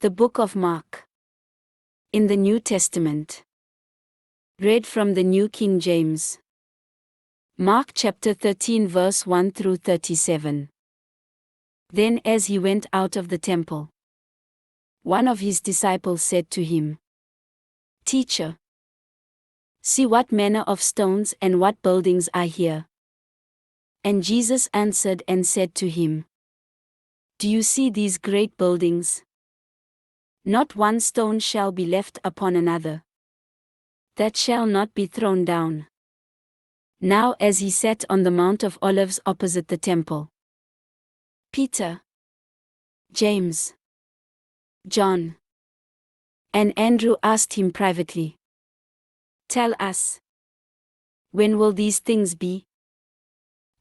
The Book of Mark. In the New Testament. Read from the New King James. Mark chapter 13 verse 1 through 37. Then as he went out of the temple, one of his disciples said to him, "Teacher, see what manner of stones and what buildings are here." And Jesus answered and said to him, "Do you see these great buildings? Not one stone shall be left upon another, that shall not be thrown down." Now as he sat on the Mount of Olives opposite the temple, Peter, James, John, and Andrew asked him privately, "Tell us, when will these things be?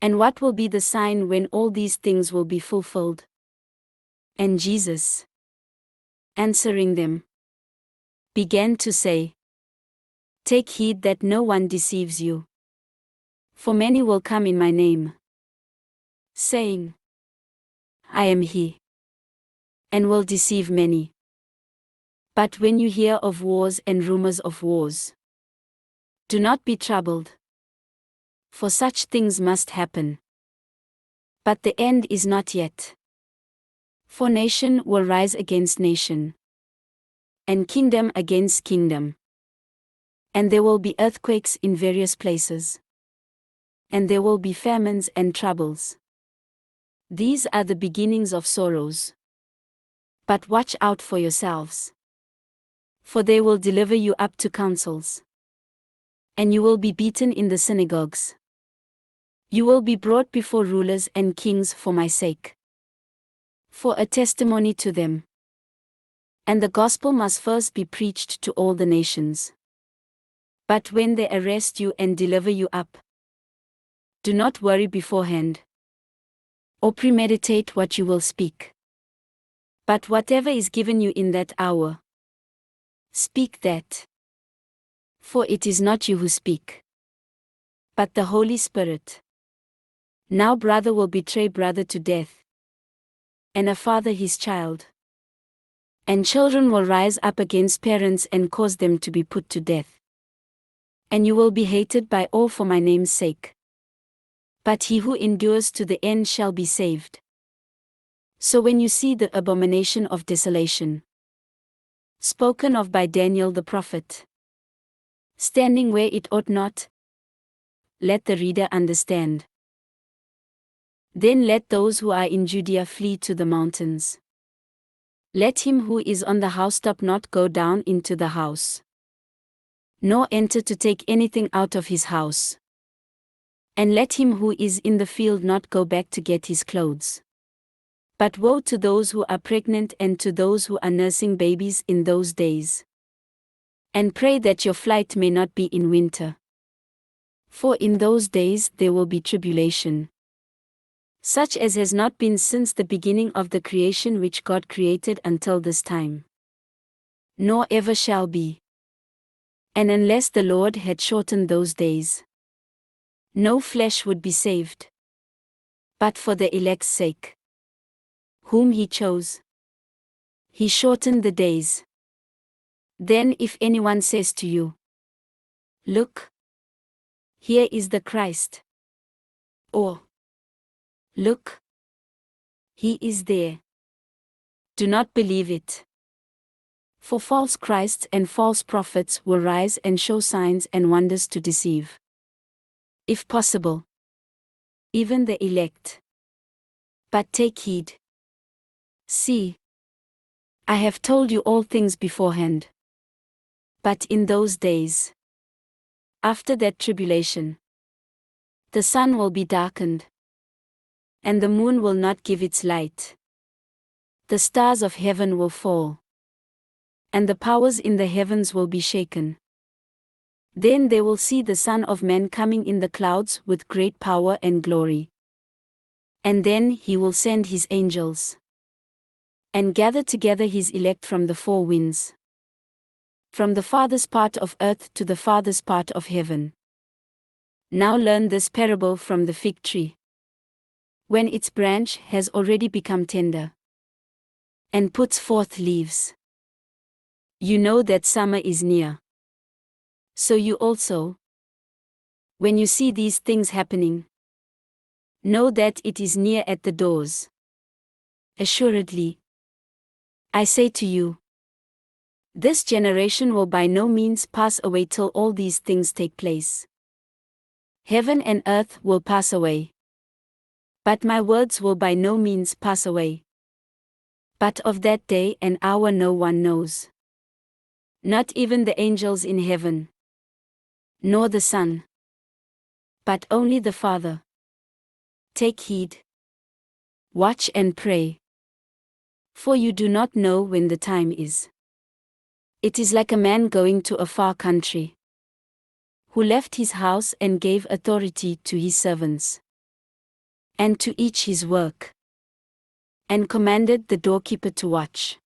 And what will be the sign when all these things will be fulfilled?" And Jesus, answering them, began to say, "Take heed that no one deceives you. For many will come in my name, saying, 'I am he,' and will deceive many. But when you hear of wars and rumors of wars, do not be troubled, for such things must happen. But the end is not yet. For nation will rise against nation, and kingdom against kingdom. And there will be earthquakes in various places. And there will be famines and troubles. These are the beginnings of sorrows. But watch out for yourselves, for they will deliver you up to councils, and you will be beaten in the synagogues. You will be brought before rulers and kings for my sake, for a testimony to them. And the gospel must first be preached to all the nations. But when they arrest you and deliver you up, do not worry beforehand, or premeditate what you will speak. But whatever is given you in that hour, speak that. For it is not you who speak, but the Holy Spirit. Now brother will betray brother to death, and a father his child. And children will rise up against parents and cause them to be put to death. And you will be hated by all for my name's sake. But he who endures to the end shall be saved. So when you see the abomination of desolation, spoken of by Daniel the prophet, standing where it ought not, let the reader understand. Then let those who are in Judea flee to the mountains. Let him who is on the housetop not go down into the house, nor enter to take anything out of his house. And let him who is in the field not go back to get his clothes. But woe to those who are pregnant and to those who are nursing babies in those days. And pray that your flight may not be in winter. For in those days there will be tribulation, such as has not been since the beginning of the creation which God created until this time, nor ever shall be. And unless the Lord had shortened those days, no flesh would be saved. But for the elect's sake, whom he chose, he shortened the days. Then if anyone says to you, "Look, here is the Christ," or "Look, he is there," do not believe it. For false Christs and false prophets will rise and show signs and wonders to deceive, if possible, even the elect. But take heed. See, I have told you all things beforehand. But in those days, after that tribulation, the sun will be darkened, and the moon will not give its light. The stars of heaven will fall, and the powers in the heavens will be shaken. Then they will see the Son of Man coming in the clouds with great power and glory. And then he will send his angels, and gather together his elect from the four winds, from the farthest part of earth to the farthest part of heaven. Now learn this parable from the fig tree. When its branch has already become tender, and puts forth leaves. You know that summer is near. So you also, when you see these things happening, know that it is near at the doors. Assuredly, I say to you, this generation will by no means pass away till all these things take place. Heaven and earth will pass away, but my words will by no means pass away. But of that day and hour no one knows, not even the angels in heaven, nor the Son, but only the Father. Take heed, watch and pray, for you do not know when the time is. It is like a man going to a far country, who left his house and gave authority to his servants, and to each his work, and commanded the doorkeeper to watch.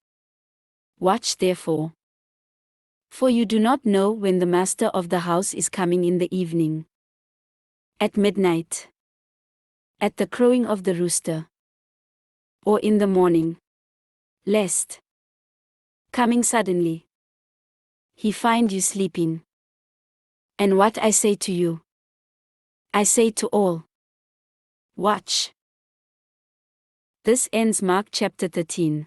Watch therefore, for you do not know when the master of the house is coming in the evening, at midnight, at the crowing of the rooster, or in the morning, lest, coming suddenly, he find you sleeping. And what I say to you, I say to all: watch. This ends Mark chapter 13.